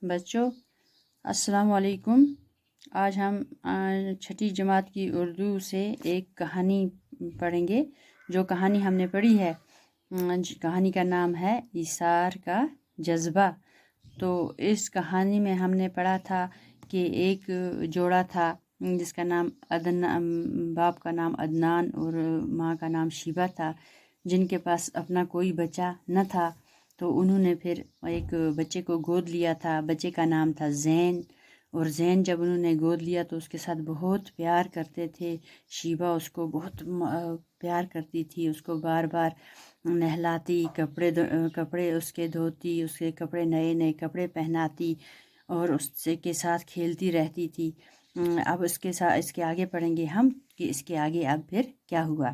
بچوں السلام علیکم۔ آج ہم چھٹی جماعت کی اردو سے ایک کہانی پڑھیں گے۔ جو کہانی ہم نے پڑھی ہے کہانی کا نام ہے ایثار کا جذبہ۔ تو اس کہانی میں ہم نے پڑھا تھا کہ ایک جوڑا تھا جس کا نام باپ کا نام عدنان اور ماں کا نام شیبہ تھا، جن کے پاس اپنا کوئی بچہ نہ تھا، تو انہوں نے پھر ایک بچے کو گود لیا تھا۔ بچے کا نام تھا زین، اور زین جب انہوں نے گود لیا تو اس کے ساتھ بہت پیار کرتے تھے۔ شیبہ اس کو بہت پیار کرتی تھی، اس کو بار بار نہلاتی، کپڑے اس کے دھوتی، اس کے کپڑے نئے کپڑے پہناتی اور اس کے ساتھ کھیلتی رہتی تھی۔ اب اس کے آگے پڑھیں گے ہم کہ اس کے آگے اب پھر کیا ہوا۔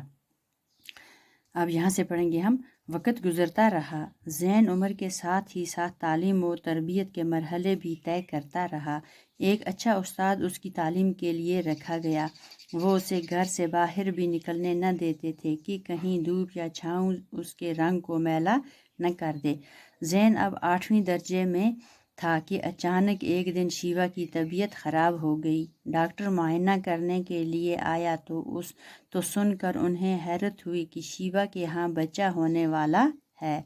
اب یہاں سے پڑھیں گے ہم۔ وقت گزرتا رہا، زین عمر کے ساتھ ہی ساتھ تعلیم و تربیت کے مرحلے بھی طے کرتا رہا۔ ایک اچھا استاد اس کی تعلیم کے لیے رکھا گیا۔ وہ اسے گھر سے باہر بھی نکلنے نہ دیتے تھے کہ کہیں دھوپ یا چھاؤں اس کے رنگ کو میلا نہ کر دے۔ زین اب 8ویں درجے میں تھا کہ اچانک ایک دن شیبہ کی طبیعت خراب ہو گئی۔ ڈاکٹر معائنہ کرنے کے لیے آیا تو سن کر انہیں حیرت ہوئی کہ شیبہ کے ہاں بچہ ہونے والا ہے۔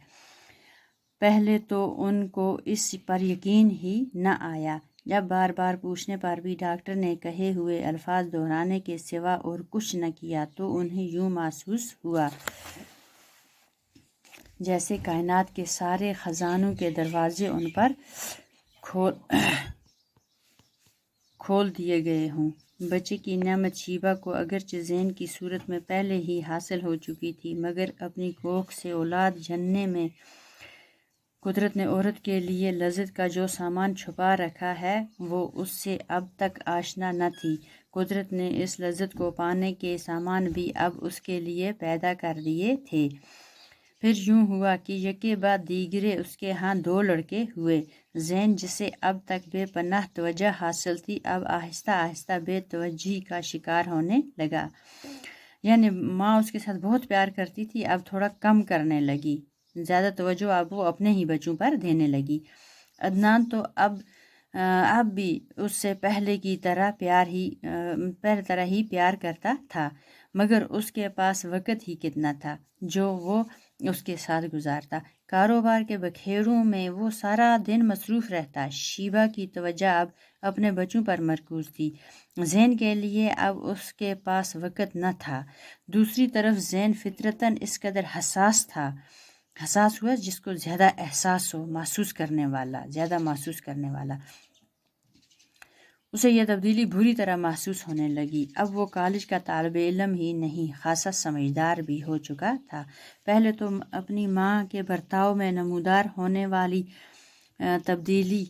پہلے تو ان کو اس پر یقین ہی نہ آیا۔ جب بار بار پوچھنے پر بھی ڈاکٹر نے کہے ہوئے الفاظ دہرانے کے سوا اور کچھ نہ کیا تو انہیں یوں محسوس ہوا جیسے کائنات کے سارے خزانوں کے دروازے ان پر کھول دیے گئے ہوں۔ بچے کی نعمت شیبہ کو اگرچہ زین کی صورت میں پہلے ہی حاصل ہو چکی تھی، مگر اپنی کوکھ سے اولاد جننے میں قدرت نے عورت کے لیے لذت کا جو سامان چھپا رکھا ہے وہ اس سے اب تک آشنا نہ تھی۔ قدرت نے اس لذت کو پانے کے سامان بھی اب اس کے لیے پیدا کر دیے تھے۔ پھر یوں ہوا کہ یکے بعد دیگرے اس کے ہاں 2 لڑکے ہوئے۔ زین جسے اب تک بے پناہ توجہ حاصل تھی، اب آہستہ آہستہ بے توجہی کا شکار ہونے لگا۔ یعنی ماں اس کے ساتھ بہت پیار کرتی تھی، اب تھوڑا کم کرنے لگی، زیادہ توجہ اب وہ اپنے ہی بچوں پر دینے لگی۔ عدنان تو اب بھی اس سے پہلے کی طرح ہی پیار کرتا تھا، مگر اس کے پاس وقت ہی کتنا تھا جو وہ اس کے ساتھ گزارتا۔ کاروبار کے بکھیروں میں وہ سارا دن مصروف رہتا۔ شیبہ کی توجہ اب اپنے بچوں پر مرکوز تھی۔ زین کے لیے اب اس کے پاس وقت نہ تھا۔ دوسری طرف زین فطرتاً اس قدر حساس ہوا جس کو زیادہ احساس ہو، زیادہ محسوس کرنے والا۔ اسے یہ تبدیلی بری طرح محسوس ہونے لگی۔ اب وہ کالج کا طالب علم ہی نہیں، خاصا سمجھدار بھی ہو چکا تھا۔ پہلے تو اپنی ماں کے برتاؤ میں نمودار ہونے والی تبدیلی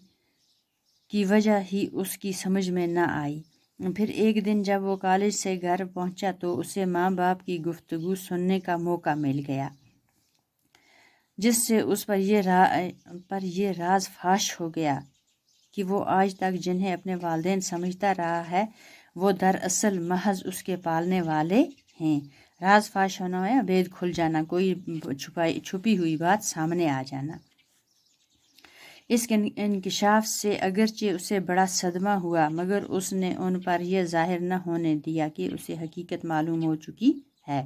کی وجہ ہی اس کی سمجھ میں نہ آئی۔ پھر ایک دن جب وہ کالج سے گھر پہنچا تو اسے ماں باپ کی گفتگو سننے کا موقع مل گیا، جس سے اس پر یہ راز فاش ہو گیا کہ وہ آج تک جنہیں اپنے والدین سمجھتا رہا ہے وہ دراصل محض اس کے پالنے والے ہیں۔ راز فاش ہونا ہے، بید کھل جانا، کوئی چھپی ہوئی بات سامنے آ جانا۔ اس کے انکشاف سے اگرچہ اسے بڑا صدمہ ہوا، مگر اس نے ان پر یہ ظاہر نہ ہونے دیا کہ اسے حقیقت معلوم ہو چکی ہے۔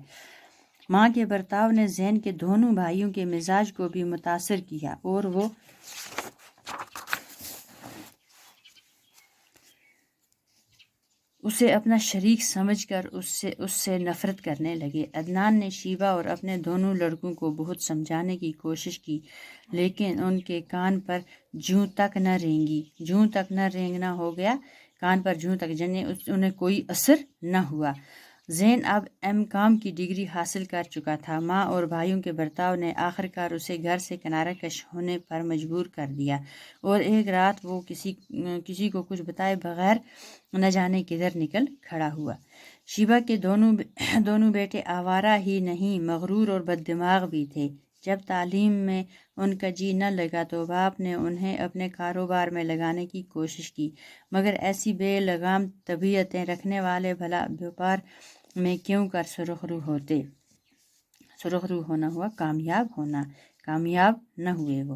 ماں کے برتاؤ نے زین کے دونوں بھائیوں کے مزاج کو بھی متاثر کیا اور وہ اسے اپنا شریک سمجھ کر اس سے نفرت کرنے لگے۔ عدنان نے شیبہ اور اپنے دونوں لڑکوں کو بہت سمجھانے کی کوشش کی، لیکن ان کے کان پر جوں تک نہ رینگنا ہو گیا، کان پر جوں تک انہیں کوئی اثر نہ ہوا۔ زین اب M.Com کی ڈگری حاصل کر چکا تھا۔ ماں اور بھائیوں کے برتاؤ نے آخرکار اسے گھر سے کنارہ کش ہونے پر مجبور کر دیا، اور ایک رات وہ کسی کو کچھ بتائے بغیر نہ جانے کدھر نکل کھڑا ہوا۔ شیبہ کے دونوں بیٹے آوارہ ہی نہیں، مغرور اور بد دماغ بھی تھے۔ جب تعلیم میں ان کا جی نہ لگا تو باپ نے انہیں اپنے کاروبار میں لگانے کی کوشش کی، مگر ایسی بے لگام طبیعتیں رکھنے والے بھلا بیوپار میں کیوں کر سرخ رو ہونا ہوا، کامیاب نہ ہوئے وہ۔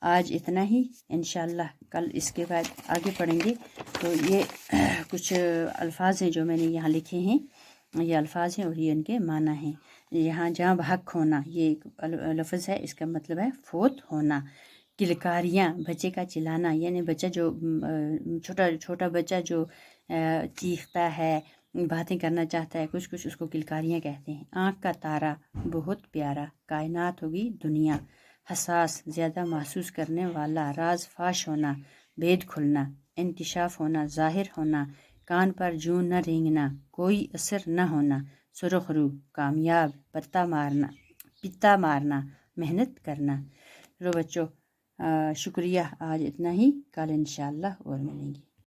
آج اتنا ہی، انشاءاللہ کل اس کے بعد آگے پڑھیں گے۔ تو یہ کچھ الفاظ ہیں جو میں نے یہاں لکھے ہیں، یہ الفاظ ہیں اور یہ ان کے معنی ہیں۔ یہاں جہاں بحق ہونا یہ ایک لفظ ہے، اس کا مطلب ہے فوت ہونا۔ کلکاریاں، بچے کا چلانا، یعنی بچہ جو چھوٹا بچہ جو چیختا ہے، باتیں کرنا چاہتا ہے، کچھ اس کو کلکاریاں کہتے ہیں۔ آنکھ کا تارا، بہت پیارا، کائنات ہوگی دنیا۔ حساس، زیادہ محسوس کرنے والا، راز فاش ہونا، بھید کھلنا۔ انکشاف ہونا، ظاہر ہونا۔ کان پر جوں نہ رینگنا، کوئی اثر نہ ہونا۔ سرخ رو، کامیاب۔ پتا مارنا، محنت کرنا۔ رو بچوں، شکریہ، آج اتنا ہی، کل انشاءاللہ اور ملیں گے۔